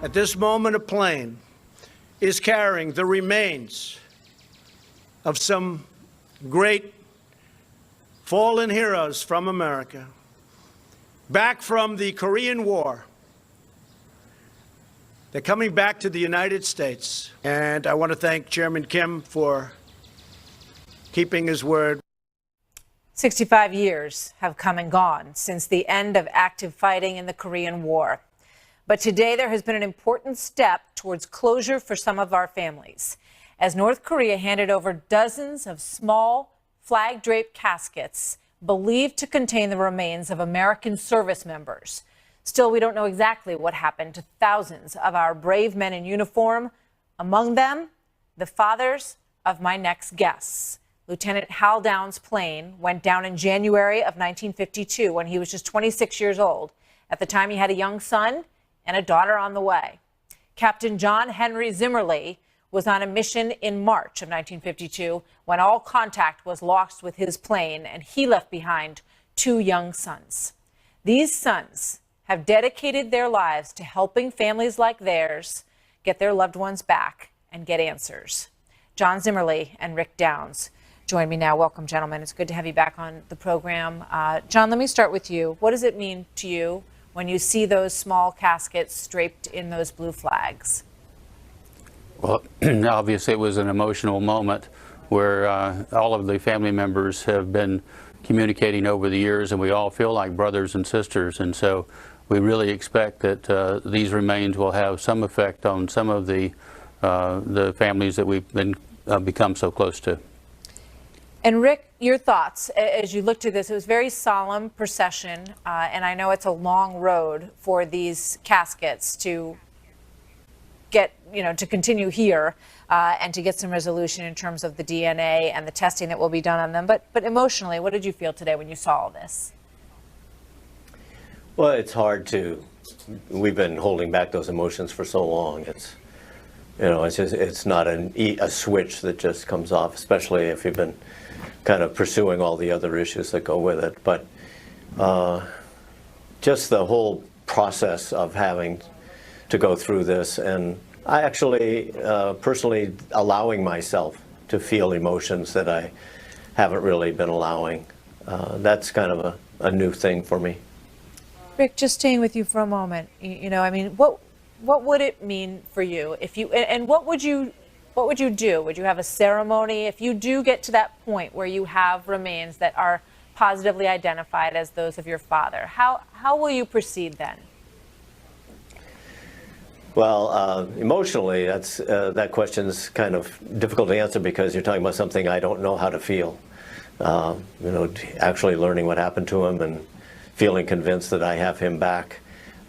At this moment, a plane is carrying the remains of some great fallen heroes from America back from the Korean War. They're coming back to the United States. And I want to thank Chairman Kim for keeping his word. 65 years have come and gone since the end of active fighting in the Korean War. But today there has been an important step towards closure for some of our families, as North Korea handed over dozens of small flag-draped caskets believed to contain the remains of American service members. Still, we don't know exactly what happened to thousands of our brave men in uniform, among them the fathers of my next guests. Lieutenant Hal Downs' plane went down in January of 1952 when he was just 26 years old. At the time, he had a young son and a daughter on the way. Captain John Henry Zimmerly was on a mission in March of 1952 when all contact was lost with his plane, and he left behind 2 young sons. These sons have dedicated their lives to helping families like theirs get their loved ones back and get answers. John Zimmerly and Rick Downs join me now. Welcome, gentlemen. It's good to have you back on the program. John, let me start with you. What does it mean to you when you see those small caskets draped in those blue flags? Well, obviously it was an emotional moment where all of the family members have been communicating over the years, and we all feel like brothers and sisters. And so we really expect that these remains will have some effect on some of the families that we've become so close to. And Rick, your thoughts as you looked at this? It was a very solemn procession, and I know it's a long road for these caskets to get, to continue here and to get some resolution in terms of the DNA and the testing that will be done on them. But emotionally, what did you feel today when you saw all this? Well, it's hard to. We've been holding back those emotions for so long. It's not a switch that just comes off, especially if you've been kind of pursuing all the other issues that go with it. But just the whole process of having to go through this, and I actually personally allowing myself to feel emotions that I haven't really been allowing. That's kind of a new thing for me. Rick, just staying with you for a moment, what would it mean for you if you, and what would you do? Would you have a ceremony if you do get to that point where you have remains that are positively identified as those of your father? How will you proceed then? Well, emotionally, that question's kind of difficult to answer because you're talking about something I don't know how to feel. Actually learning what happened to him and feeling convinced that I have him back.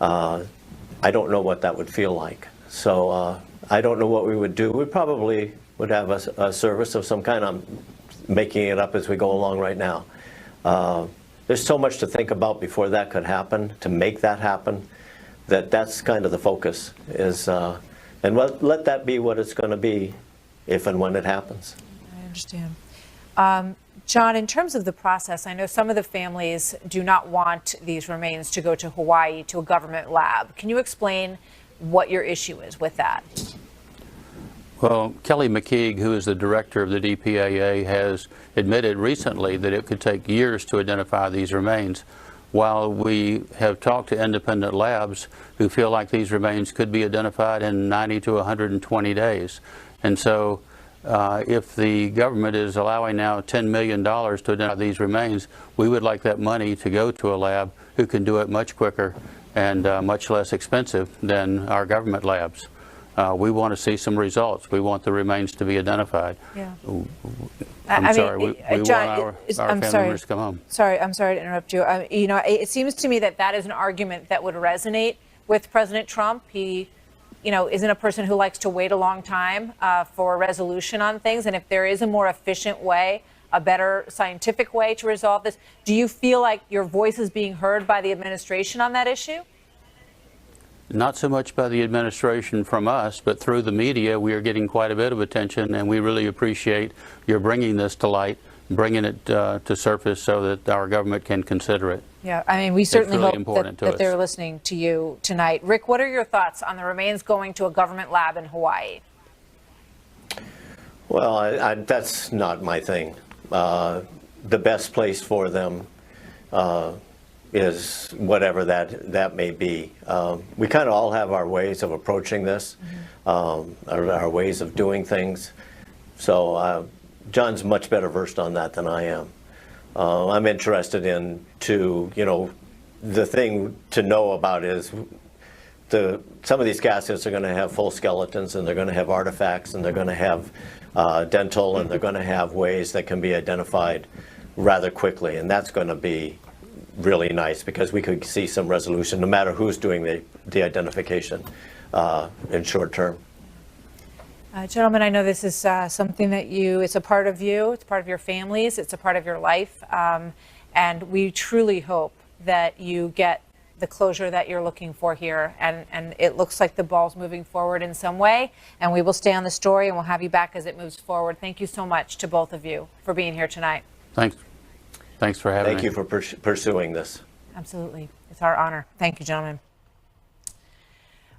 I don't know what that would feel like. So I don't know what we would do. We probably would have a service of some kind. I'm making it up as we go along right now. There's so much to think about before that could happen, to make that happen, that's kind of the focus is, and let that be what it's going to be if and when it happens. I understand. John, in terms of the process, I know some of the families do not want these remains to go to Hawaii to a government lab. Can you explain what your issue is with that? Well, Kelly McKeague, who is the director of the DPAA, has admitted recently that it could take years to identify these remains, while we have talked to independent labs who feel like these remains could be identified in 90 to 120 days. And so if the government is allowing now $10 million to identify these remains, we would like that money to go to a lab who can do it much quicker and much less expensive than our government labs. We want to see some results. We want the remains to be identified. Yeah. I'm sorry. We John, want our family members to come home. Sorry, I'm sorry to interrupt you. It seems to me that is an argument that would resonate with President Trump. He, isn't a person who likes to wait a long time for a resolution on things. And if there is a more efficient way, a better scientific way to resolve this, do you feel like your voice is being heard by the administration on that issue? Not so much by the administration from us, but through the media, we are getting quite a bit of attention, and we really appreciate your bringing this to light, bringing it to surface so that our government can consider it. Yeah, I mean, we certainly really hope important to that us. they're listening to you tonight. Rick, what are your thoughts on the remains going to a government lab in Hawaii? Well, that's not my thing. The best place for them is whatever that may be. We kind of all have our ways of approaching this, our ways of doing things. So John's much better versed on that than I am. I'm interested in the thing to know about is some of these caskets are going to have full skeletons, and they're going to have artifacts, and they're going to have dental, and they're going to have ways that can be identified rather quickly, and that's going to be really nice because we could see some resolution no matter who's doing the identification in short term. Gentlemen, I know this is something that it's a part of you, it's part of your families, it's a part of your life, and we truly hope that you get the closure that you're looking for here, and it looks like the ball's moving forward in some way, and we will stay on the story and we'll have you back as it moves forward. Thank you so much to both of you for being here tonight. Thanks for having me. Thank you for pursuing this. Absolutely. It's our honor. Thank you, gentlemen.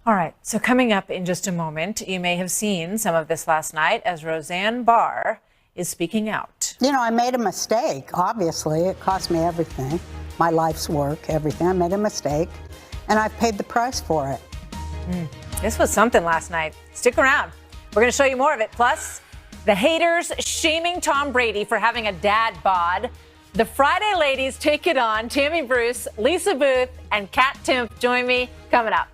All right, so coming up in just a moment, you may have seen some of this last night as Roseanne Barr is speaking out. You know, I made a mistake, obviously. It cost me everything, my life's work, everything. I made a mistake, and I've paid the price for it. This was something last night. Stick around. We're going to show you more of it. Plus, the haters shaming Tom Brady for having a dad bod. The Friday ladies take it on. Tammy Bruce, Lisa Booth, and Kat Timpf join me coming up.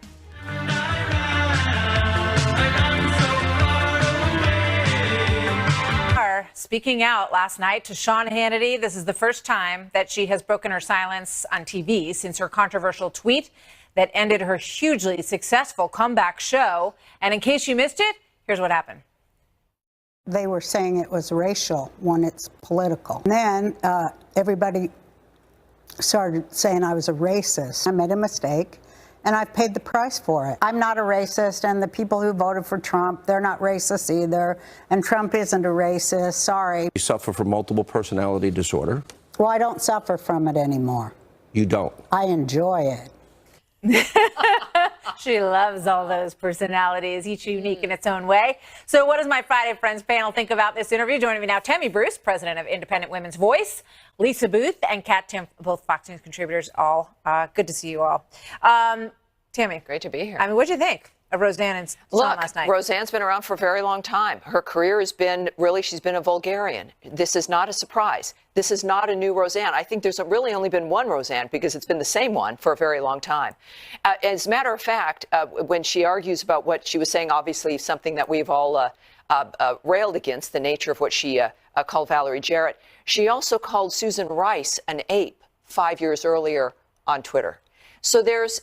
Speaking out last night to Sean Hannity. This is the first time that she has broken her silence on TV since her controversial tweet that ended her hugely successful comeback show. And in case you missed it, here's what happened. They were saying it was racial when it's political. And then everybody started saying I was a racist. I made a mistake, and I've paid the price for it. I'm not a racist, and the people who voted for Trump, they're not racist either, and Trump isn't a racist. Sorry. You suffer from multiple personality disorder. Well, I don't suffer from it anymore. You don't. I enjoy it. She loves all those personalities, each unique in its own way. So what does my Friday Friends panel think about this interview? Joining me now, Tammy Bruce, president of Independent Women's Voice, Lisa Booth, and Kat Timpf, both Fox News contributors. All good to see you all. Tammy. Great to be here. I mean, what'd you think of Roseanne and Sean last night? Roseanne's been around for a very long time. Her career has been, she's been a vulgarian. This is not a surprise. This is not a new Roseanne. I think there's really only been one Roseanne because it's been the same one for a very long time. As a matter of fact, when she argues about what she was saying, obviously something that we've all railed against, the nature of what she called Valerie Jarrett, she also called Susan Rice an ape 5 years earlier on Twitter. So there's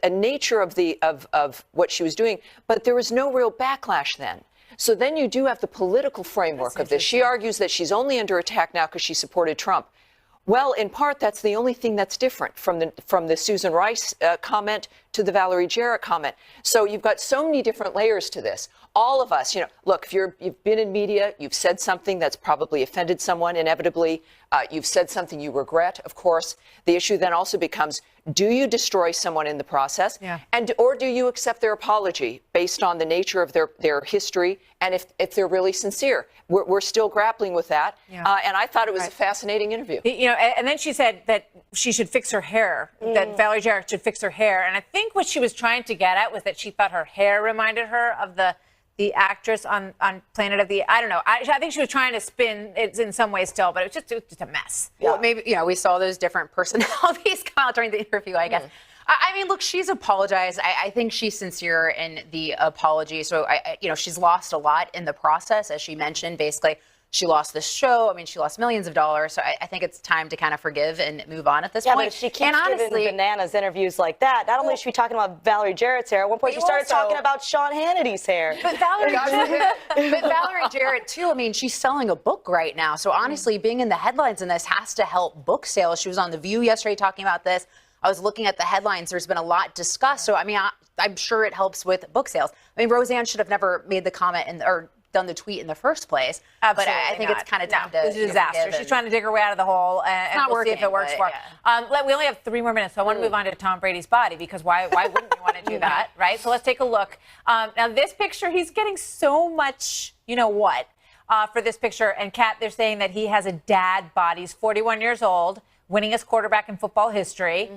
a nature of what she was doing, but there was no real backlash then. So then you do have the political framework of this. She argues that she's only under attack now because she supported Trump. Well, in part, that's the only thing that's different from the Susan Rice comment to the Valerie Jarrett comment. So you've got so many different layers to this. All of us, look, if you've been in media, you've said something that's probably offended someone, inevitably. You've said something you regret, of course. The issue then also becomes, do you destroy someone in the process? Yeah. Or do you accept their apology based on the nature of their history and if they're really sincere? We're still grappling with that. Yeah. And I thought it was a fascinating interview. And then she said that she should fix her hair, that Valerie Jarrett should fix her hair. And I think what she was trying to get at was that she thought her hair reminded her of the actress on Planet of the, I don't know. I think she was trying to spin it in some ways still, but it was just a mess. Well, maybe, we saw those different personalities come out during the interview, I guess. I mean, look, she's apologized. I think she's sincere in the apology. So, she's lost a lot in the process, as she mentioned. Basically, she lost this show. I mean, she lost millions of dollars. So I think it's time to kind of forgive and move on at this point. But if she keeps giving bananas interviews like that, not only is she talking about Valerie Jarrett's hair, at one point she started talking about Sean Hannity's hair. But Valerie Jarrett, too, I mean, she's selling a book right now. So honestly, being in the headlines in this has to help book sales. She was on The View yesterday talking about this. I was looking at the headlines. There's been a lot discussed. So, I mean, I'm sure it helps with book sales. I mean, Roseanne should have never made the comment or done the tweet in the first place. Absolutely but I think not. it's kind of No, time to. it's a disaster. She's trying to dig her way out of the hole, and not we'll see if working, it works but for her. We only have 3 more minutes, so I want to move on to Tom Brady's body, because why wouldn't you want to do that, right? So let's take a look. Now, this picture, he's getting so much, you know what, for this picture. And Kat, they're saying that he has a dad bod. He's 41 years old, winningest quarterback in football history.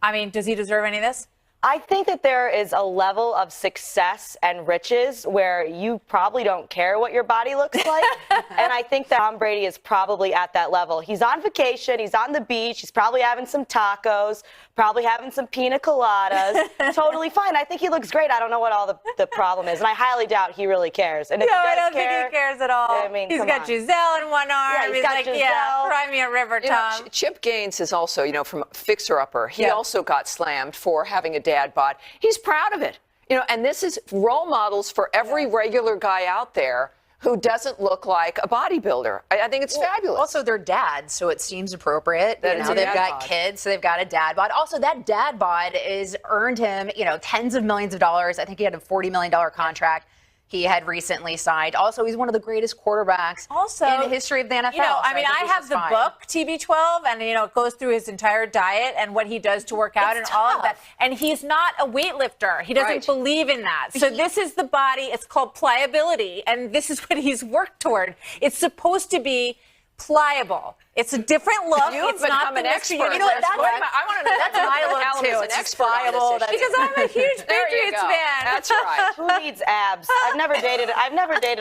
I mean, does he deserve any of this? I think that there is a level of success and riches where you probably don't care what your body looks like. And I think that Tom Brady is probably at that level. He's on vacation. He's on the beach. He's probably having some tacos, probably having some pina coladas. Totally fine. I think he looks great. I don't know what all the problem is. And I highly doubt he really cares. And if No, he does I don't care, think he cares at all. I mean, he's come got on. Giselle in one arm. Yeah, he's he's got like, Giselle. yeah, cry me a river, You know, Tom. Chip Gaines is also, from Fixer Upper. He Yeah. also got slammed for having a dad bod. He's proud of it. And this is role models for every regular guy out there who doesn't look like a bodybuilder. I think it's fabulous. Also, they're dads, so it seems appropriate. That it's a They've dad got bod. kids, so they've got a dad bod. Also, that dad bod is earned him, tens of millions of dollars. I think he had a $40 million contract he had recently signed. Also, he's one of the greatest quarterbacks in the history of the NFL. I so mean, think I he's have just the fine. book TB12, and it goes through his entire diet and what he does to work out It's and all of that. tough. And he's not a weightlifter. He doesn't Right. believe in that. So this is the body. It's called pliability, and this is what he's worked toward. It's supposed to be pliable. It's a different look. You've It's not become the an Mr. expert. Universe That's look. what I want to know. That's my look Callum too. is an It's expert on this pliable. issue. Because I'm a huge There you Patriots go. fan. That's right. who needs abs? I've never dated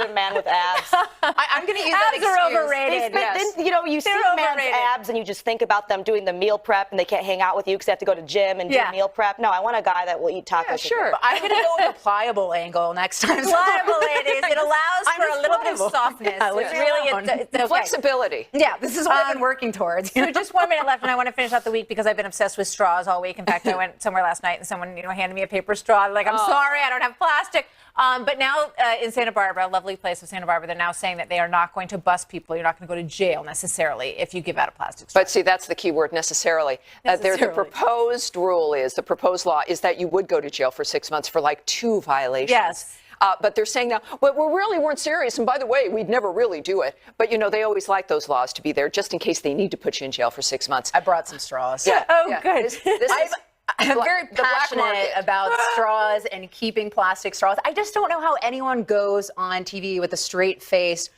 a man with abs. I'm going to use that Abs are excuse. overrated. Yes. You see They're a man's overrated. abs and you just think about them doing the meal prep and they can't hang out with you because they have to go to gym and Yeah. do meal prep. No, I want a guy that will eat tacos. Yeah, with sure. me. But I'm going to go with the pliable angle next time. Pliable, ladies. It allows I'm for a just little bit of pliable. softness. Yeah, It's leave me really alone. it's okay. Flexibility. Yeah, this is what I've been working towards. So just 1 minute left, and I want to finish out the week because I've been obsessed with straws all week. In fact, I went somewhere last night and someone, handed me a paper straw. Like, I'm sorry, I don't have plastic. But now in Santa Barbara, a lovely place of Santa Barbara, they're now saying that they are not going to bust people. You're not going to go to jail necessarily if you give out a plastic straw. But see, that's the key word, necessarily. The proposed proposed law is that you would go to jail for 6 months for like 2 violations. Yes. But they're saying now, but we really weren't serious. And by the way, we'd never really do it. But, they always like those laws to be there just in case they need to put you in jail for 6 months. I brought some straws. Yeah, Oh, yeah. good. This is I'm very the black passionate market. about straws and keeping plastic straws. I just don't know how anyone goes on TV with a straight face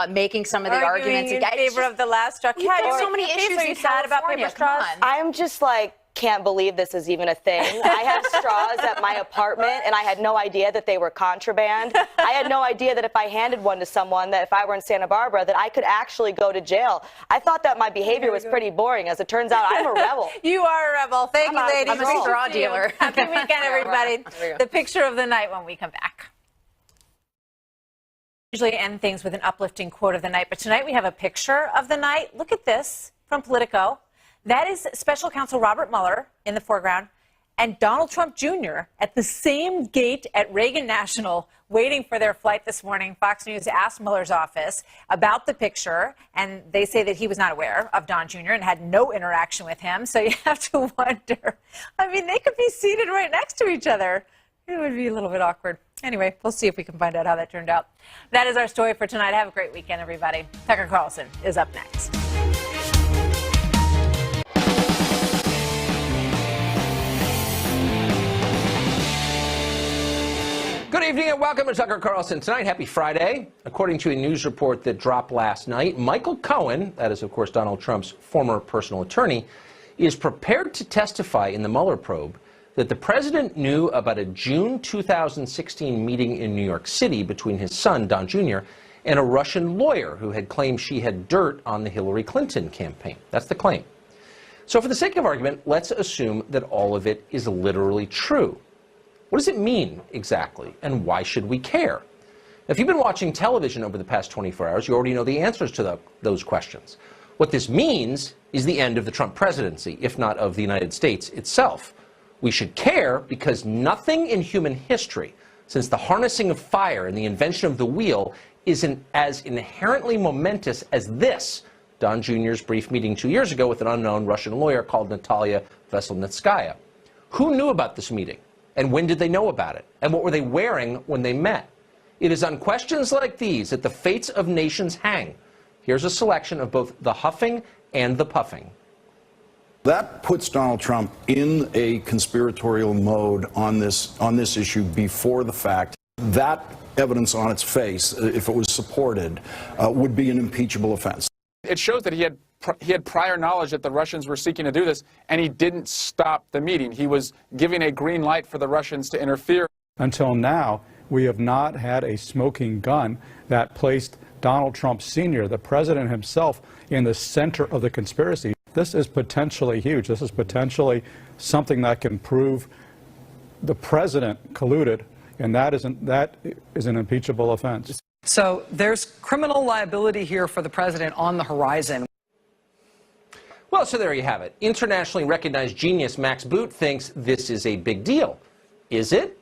making some of the arguments in against favor of the last straw. There's so many issues Are you in sad about paper California. straws? Come on. I'm just like, can't believe this is even a thing. I have straws at my apartment, and I had no idea that they were contraband. I had no idea that if I handed one to someone, that if I were in Santa Barbara, that I could actually go to jail. I thought that my behavior was pretty boring. As it turns out, I'm a rebel. You are a rebel. Thank you, ladies. I'm a Great to straw see you. dealer. Happy weekend, everybody. There you go. The picture of the night when we come back. Usually end things with an uplifting quote of the night, but tonight we have a picture of the night. Look at this from Politico. That is Special Counsel Robert Mueller in the foreground and Donald Trump Jr. at the same gate at Reagan National waiting for their flight this morning. Fox News asked Mueller's office about the picture, and they say that he was not aware of Don Jr. and had no interaction with him. So you have to wonder. I mean, they could be seated right next to each other. It would be a little bit awkward. Anyway, we'll see if we can find out how that turned out. That is our story for tonight. Have a great weekend, everybody. Tucker Carlson is up next. Good evening and welcome to Tucker Carlson Tonight. Happy Friday. According to a news report that dropped last night, Michael Cohen, that is, of course, Donald Trump's former personal attorney, is prepared to testify in the Mueller probe that the president knew about a June 2016 meeting in New York City between his son, Don Jr., and a Russian lawyer who had claimed she had dirt on the Hillary Clinton campaign. That's the claim. So for the sake of argument, let's assume that all of it is literally true. What does it mean exactly, and why should we care? If you've been watching television over the past 24 hours, you already know the answers to those questions. What this means is the end of the Trump presidency, if not of the United States itself. We should care because nothing in human history, since the harnessing of fire and the invention of the wheel, is as inherently momentous as this, Don Jr.'s brief meeting 2 years ago with an unknown Russian lawyer called Natalia Veselnitskaya. Who knew about this meeting? And when did they know about it? And what were they wearing when they met? It is on questions like these that the fates of nations hang. Here's a selection of both the huffing and the puffing. That puts Donald Trump in a conspiratorial mode on this issue before the fact. That evidence on its face, if it was supported, would be an impeachable offense. It shows that he had prior knowledge that the Russians were seeking to do this, and he didn't stop the meeting. He was giving a green light for the Russians to interfere. Until now, we have not had a smoking gun that placed Donald Trump Sr., the president himself, in the center of the conspiracy. This is potentially huge. This is potentially something that can prove the president colluded, and that is an impeachable offense. So there's criminal liability here for the president on the horizon. Well, so there you have it. Internationally recognized genius Max Boot thinks this is a big deal. Is it?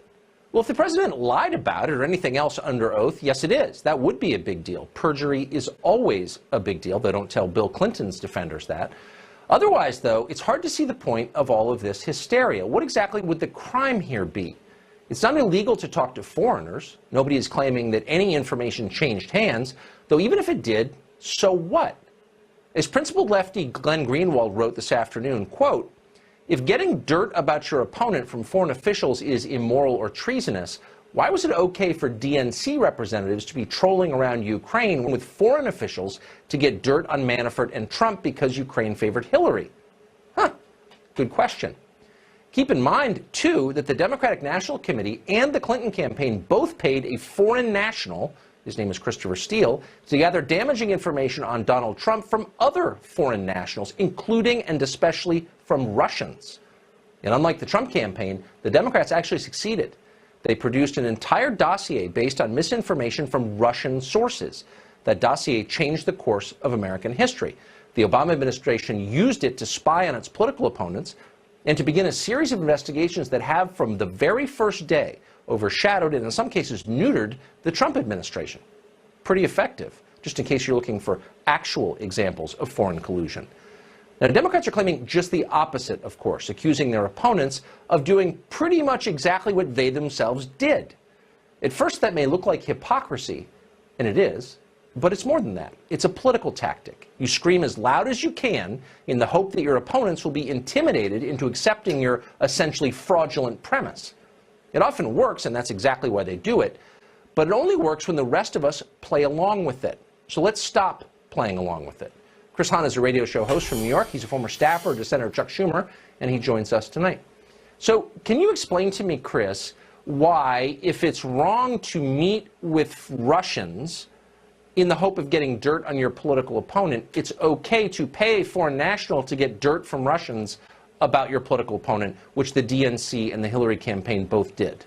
Well, if the president lied about it or anything else under oath, yes, it is. That would be a big deal. Perjury is always a big deal. They don't tell Bill Clinton's defenders that. Otherwise, though, it's hard to see the point of all of this hysteria. What exactly would the crime here be? It's not illegal to talk to foreigners. Nobody is claiming that any information changed hands, though even if it did, so what? As principled lefty Glenn Greenwald wrote this afternoon, quote, if getting dirt about your opponent from foreign officials is immoral or treasonous, why was it okay for DNC representatives to be trolling around Ukraine with foreign officials to get dirt on Manafort and Trump because Ukraine favored Hillary? Good question. Keep in mind, too, that the Democratic National Committee and the Clinton campaign both paid a foreign national, his name is Christopher Steele, to gather damaging information on Donald Trump from other foreign nationals, including and especially from Russians. And unlike the Trump campaign, the Democrats actually succeeded. They produced an entire dossier based on misinformation from Russian sources. That dossier changed the course of American history. The Obama administration used it to spy on its political opponents and to begin a series of investigations that have, from the very first day, overshadowed and in some cases neutered the Trump administration. Pretty effective, just in case you're looking for actual examples of foreign collusion. Now, Democrats are claiming just the opposite, of course, accusing their opponents of doing pretty much exactly what they themselves did. At first, that may look like hypocrisy, and it is, but it's more than that. It's a political tactic. You scream as loud as you can in the hope that your opponents will be intimidated into accepting your essentially fraudulent premise. It often works, and that's exactly why they do it, but it only works when the rest of us play along with it. So let's stop playing along with it. Chris Hahn is a radio show host from New York. He's a former staffer to Senator Chuck Schumer, and he joins us tonight. So can you explain to me, Chris, why, if it's wrong to meet with Russians in the hope of getting dirt on your political opponent, it's okay to pay a foreign national to get dirt from Russians about your political opponent, which the DNC and the Hillary campaign both did?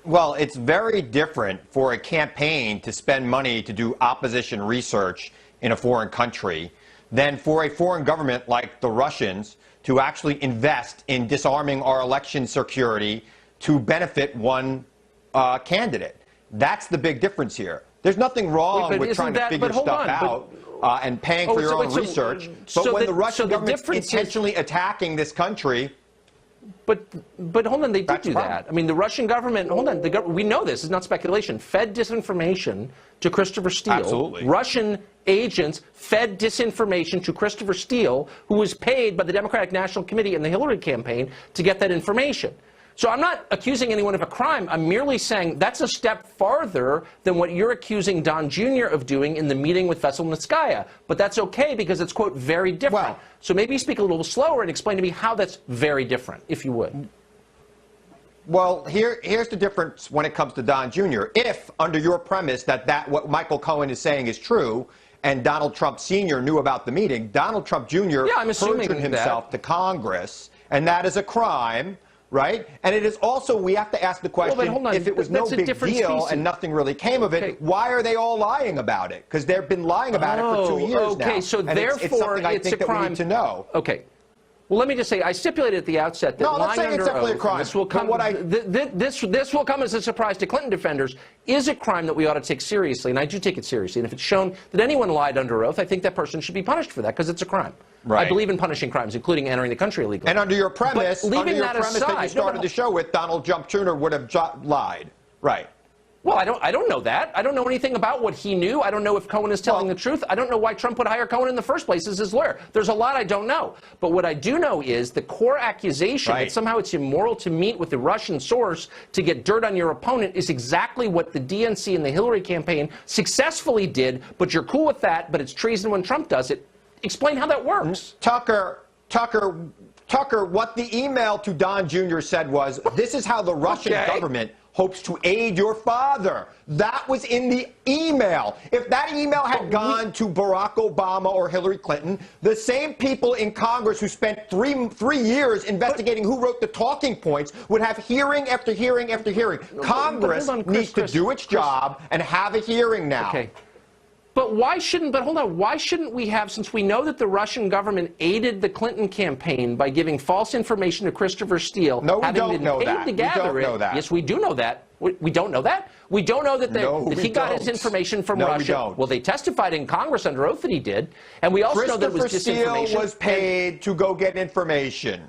Well, it's very different for a campaign to spend money to do opposition research in a foreign country than for a foreign government like the Russians to actually invest in disarming our election security to benefit one candidate. That's the big difference here. There's nothing wrong with trying to figure stuff out and paying for your own research. But when the Russian government's intentionally attacking this country... But hold on, they did do that. I mean, the Russian government, hold on, we know this, it's not speculation, fed disinformation to Christopher Steele. Absolutely. Russian agents fed disinformation to Christopher Steele, who was paid by the Democratic National Committee and the Hillary campaign to get that information. So I'm not accusing anyone of a crime. I'm merely saying that's a step farther than what you're accusing Don Jr. of doing in the meeting with Veselnitskaya. But that's okay because it's, quote, very different. Well, so maybe speak a little slower and explain to me how that's very different, if you would. Well, here's the difference when it comes to Don Jr. If, under your premise that what Michael Cohen is saying is true, and Donald Trump Sr. knew about the meeting, Donald Trump Jr. perjured himself to Congress, and that is a crime. Right? And it is also, we have to ask the question, if it was no big deal and nothing really came of it, why are they all lying about it? Because they've been lying about it for 2 years now. Okay, so and therefore it's something I think that we need to know. Okay. Well, let me just say, I stipulated at the outset that lying under oath, this will come, this will come as a surprise to Clinton defenders, is a crime that we ought to take seriously, and I do take it seriously. And if it's shown that anyone lied under oath, I think that person should be punished for that, because it's a crime. Right. I believe in punishing crimes, including entering the country illegally. And under your premise, that you started aside, the show with, Donald Trump Jr. would have lied. Right. Well, I don't know that. I don't know anything about what he knew. I don't know if Cohen is telling the truth. I don't know why Trump would hire Cohen in the first place as his lawyer. There's a lot I don't know. But what I do know is the core accusation that somehow it's immoral to meet with the Russian source to get dirt on your opponent is exactly what the DNC and the Hillary campaign successfully did. But you're cool with that, but it's treason when Trump does it. Explain how that works. Tucker, what the email to Don Jr. said was, this is how the Russian government hopes to aid your father. That was in the email. If that email had gone to Barack Obama or Hillary Clinton, the same people in Congress who spent three years investigating who wrote the talking points would have hearing after hearing after hearing. Congress needs to do its job and have a hearing now. Okay. But why shouldn't we have, since we know that the Russian government aided the Clinton campaign by giving false information to Christopher Steele, no, we having don't been know paid that. to gather we don't know that. Yes, we do know that. We don't know that. We don't know that, that he got his information from Russia. We don't. Well, they testified in Congress under oath that he did. And we also know that it was disinformation. Christopher Steele was paid to go get information.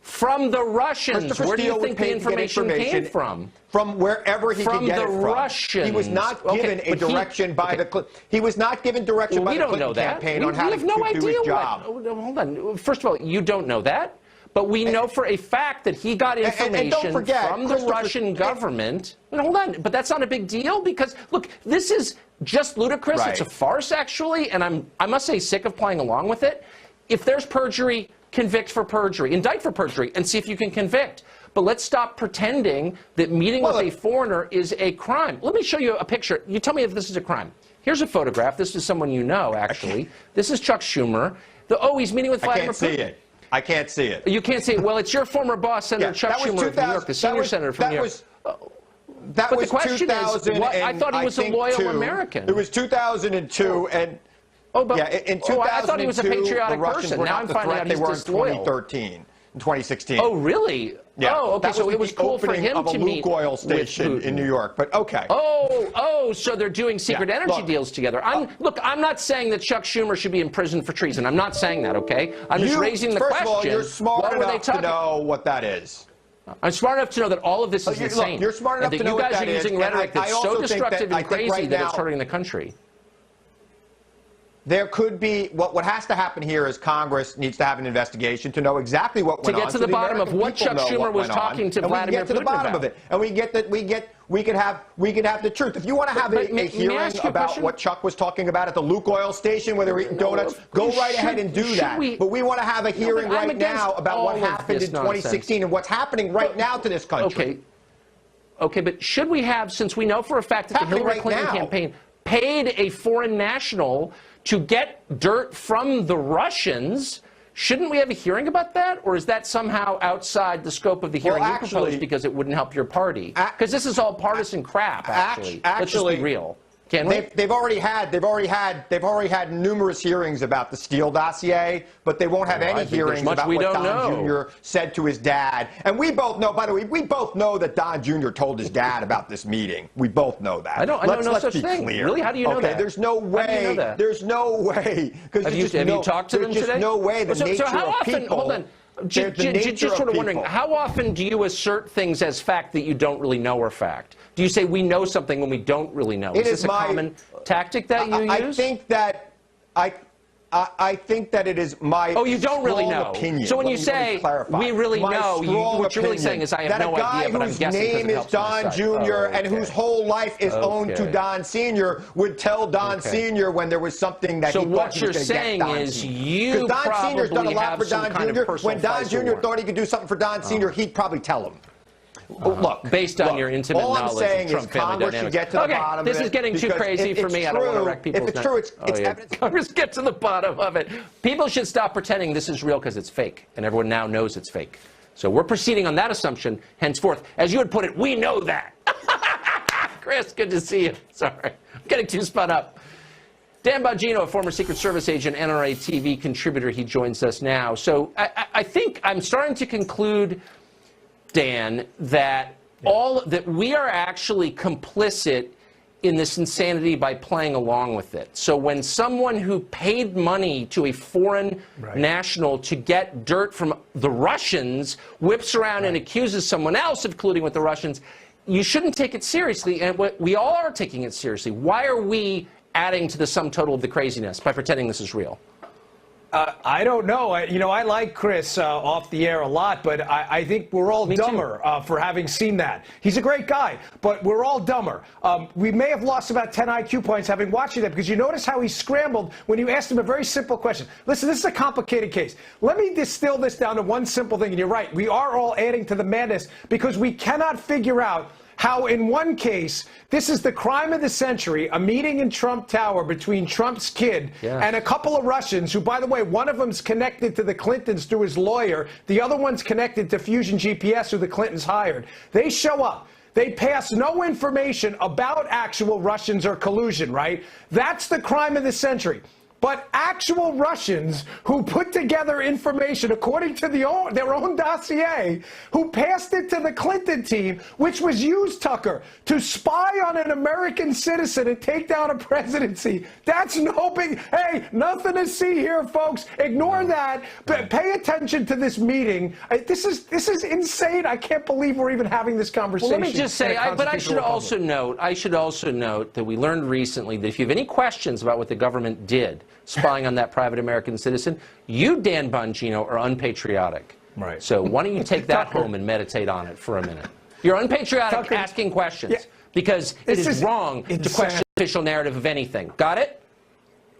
From the Russians. Where do you think the information came from? From wherever he could get it from. From the Russians. He was not given a direction by the. He was not given direction by the Clinton campaign on how to do his job. Hold on. First of all, you don't know that, but we know for a fact that he got information from the Russian government. Hold on, but that's not a big deal because look, this is just ludicrous. Right. It's a farce, actually, and I must say, sick of playing along with it. If there's perjury, convict for perjury, indict for perjury, and see if you can convict. But let's stop pretending that meeting with a foreigner is a crime. Let me show you a picture. You tell me if this is a crime. Here's a photograph. This is someone you know, actually. This is Chuck Schumer. He's meeting with Vladimir Putin. I can't see it. I can't see it. You can't see it. Well, it's your former boss, Senator Chuck Schumer of New York, the senior senator from New York. But the question is, I thought he was a loyal American. It was 2002, and... in 2002, I thought he was a patriotic the Russians person. were Now not I'm the finding threat out they he's were in disloyal. 2016. Oh, really? Yeah. Oh, okay. That So was it was cool for him of a to meet Lukoil station in New York. But okay. Oh, so they're doing secret energy deals together. Look, I'm not saying that Chuck Schumer should be in prison for treason. I'm not saying that, okay? I'm just raising the question. First of all, you're smart enough to know what that is. I'm smart enough to know that all of this is insane. Look, you're smart enough to know what that is. And that you guys are using rhetoric that's so destructive and crazy that it's hurting the country. There could be, what has to happen here is Congress needs to have an investigation to know exactly what went on. To get to the bottom of what Chuck Schumer was talking to Vladimir Putin about. And we can get to the bottom of it. And we could have the truth. If you want to have a hearing about what Chuck was talking about at the Lukoil station where they were eating donuts, go right ahead and do that. But we want to have a hearing right now about what happened in 2016 and what's happening right now to this country. Okay, but should we have, since we know for a fact that the Hillary Clinton campaign paid a foreign national to get dirt from the Russians, shouldn't we have a hearing about that? Or is that somehow outside the scope of the hearing you proposed because it wouldn't help your party? Because this is all partisan crap, actually. Let's just be real. Can we? They've already had numerous hearings about the Steele dossier, but they won't have any hearings about what Don Jr. said to his dad. And we both know, by the way, that Don Jr. told his dad about this meeting. We both know that. I don't know such thing. Clear. Really? How do you know that? There's no way. How do you know that? There's no way. Have you talked to them today? There's no way. The nature so how of often? people. Hold on. Just sort of wondering, how often do you assert things as fact that you don't really know are fact? Do you say we know something when we don't really know? Is this a common tactic that you use? I think that it is my you don't really know. Opinion. So when you say we really know, what you're really saying is I have no idea, but I'm guessing because it helps my side. That a guy whose name is Don Jr. and whose whole life is owned to Don Sr. would tell Don Sr. when there was something that he thought he was going to get Don Sr. So what you're saying is you Sr.'s done a lot for Don Jr. When Don Jr. warrant. thought he could do something for Don Sr., he'd probably tell him. Look, based on your intimate knowledge of Trump family dynamics. Get to the bottom of this is getting too crazy for me. I don't want to wreck people's night. If it's true, it's evidence. Congress, get to the bottom of it. People should stop pretending this is real because it's fake, and everyone now knows it's fake. So we're proceeding on that assumption henceforth. As you would put it, we know that. Chris, good to see you. Sorry, I'm getting too spun up. Dan Bongino, a former Secret Service agent, NRA TV contributor, he joins us now. So I think I'm starting to conclude, Dan, that that we are actually complicit in this insanity by playing along with it. So when someone who paid money to a foreign national to get dirt from the Russians whips around and accuses someone else of colluding with the Russians, you shouldn't take it seriously, and we all are taking it seriously. Why are we adding to the sum total of the craziness by pretending this is real? I don't know. I like Chris off the air a lot, but I think we're all dumber for having seen that. He's a great guy, but we're all dumber. We may have lost about 10 IQ points having watched that, because you notice how he scrambled when you asked him a very simple question. Listen, this is a complicated case. Let me distill this down to one simple thing, and you're right. We are all adding to the madness because we cannot figure out how in one case, this is the crime of the century, a meeting in Trump Tower between Trump's kid and a couple of Russians who, by the way, one of them's connected to the Clintons through his lawyer. The other one's connected to Fusion GPS, who the Clintons hired. They show up. They pass no information about actual Russians or collusion, right? That's the crime of the century. But actual Russians who put together information according to their own dossier, who passed it to the Clinton team, which was used, Tucker, to spy on an American citizen and take down a presidency. That's no big, hey, nothing to see here, folks. Ignore that. But pay attention to this meeting. This is insane. I can't believe we're even having this conversation. Well, let me just say, but I should also note that we learned recently that if you have any questions about what the government did spying on that private American citizen, you, Dan Bongino, are unpatriotic. Right. So why don't you take that home and meditate on it for a minute? You're unpatriotic asking questions because it is wrong to question the official narrative of anything. Got it?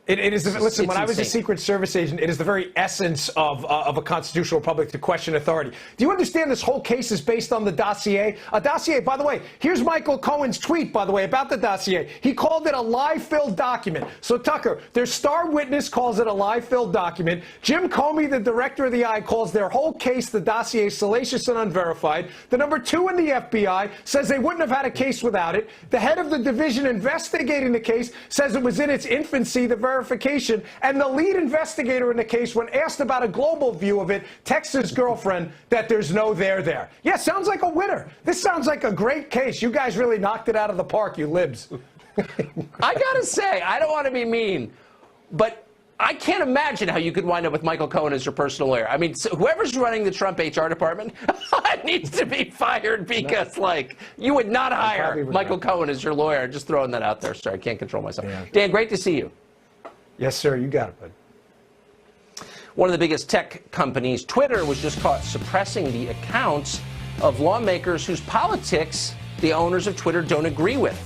It is. Listen, when I was a Secret Service agent, it is the very essence of a constitutional republic to question authority. Do you understand this whole case is based on the dossier? A dossier, by the way, here's Michael Cohen's tweet, by the way, about the dossier. He called it a lie-filled document. So, Tucker, their star witness calls it a lie-filled document. Jim Comey, the director of the I, calls their whole case, the dossier, salacious and unverified. The number 2 in the FBI says they wouldn't have had a case without it. The head of the division investigating the case says it was in its infancy, the verification, and the lead investigator in the case, when asked about a global view of it, texts his girlfriend that there's no there. Yeah, sounds like a winner. This sounds like a great case. You guys really knocked it out of the park, you libs. I gotta say, I don't want to be mean, but I can't imagine how you could wind up with Michael Cohen as your personal lawyer. I mean, so whoever's running the Trump HR department needs to be fired because, you would not hire Michael Cohen as your lawyer. Just throwing that out there. Sorry, I can't control myself. Yeah. Dan, great to see you. Yes, sir. You got it, bud. One of the biggest tech companies, Twitter, was just caught suppressing the accounts of lawmakers whose politics the owners of Twitter don't agree with.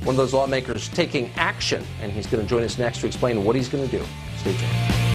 One of those lawmakers taking action, and he's going to join us next to explain what he's going to do. Stay tuned.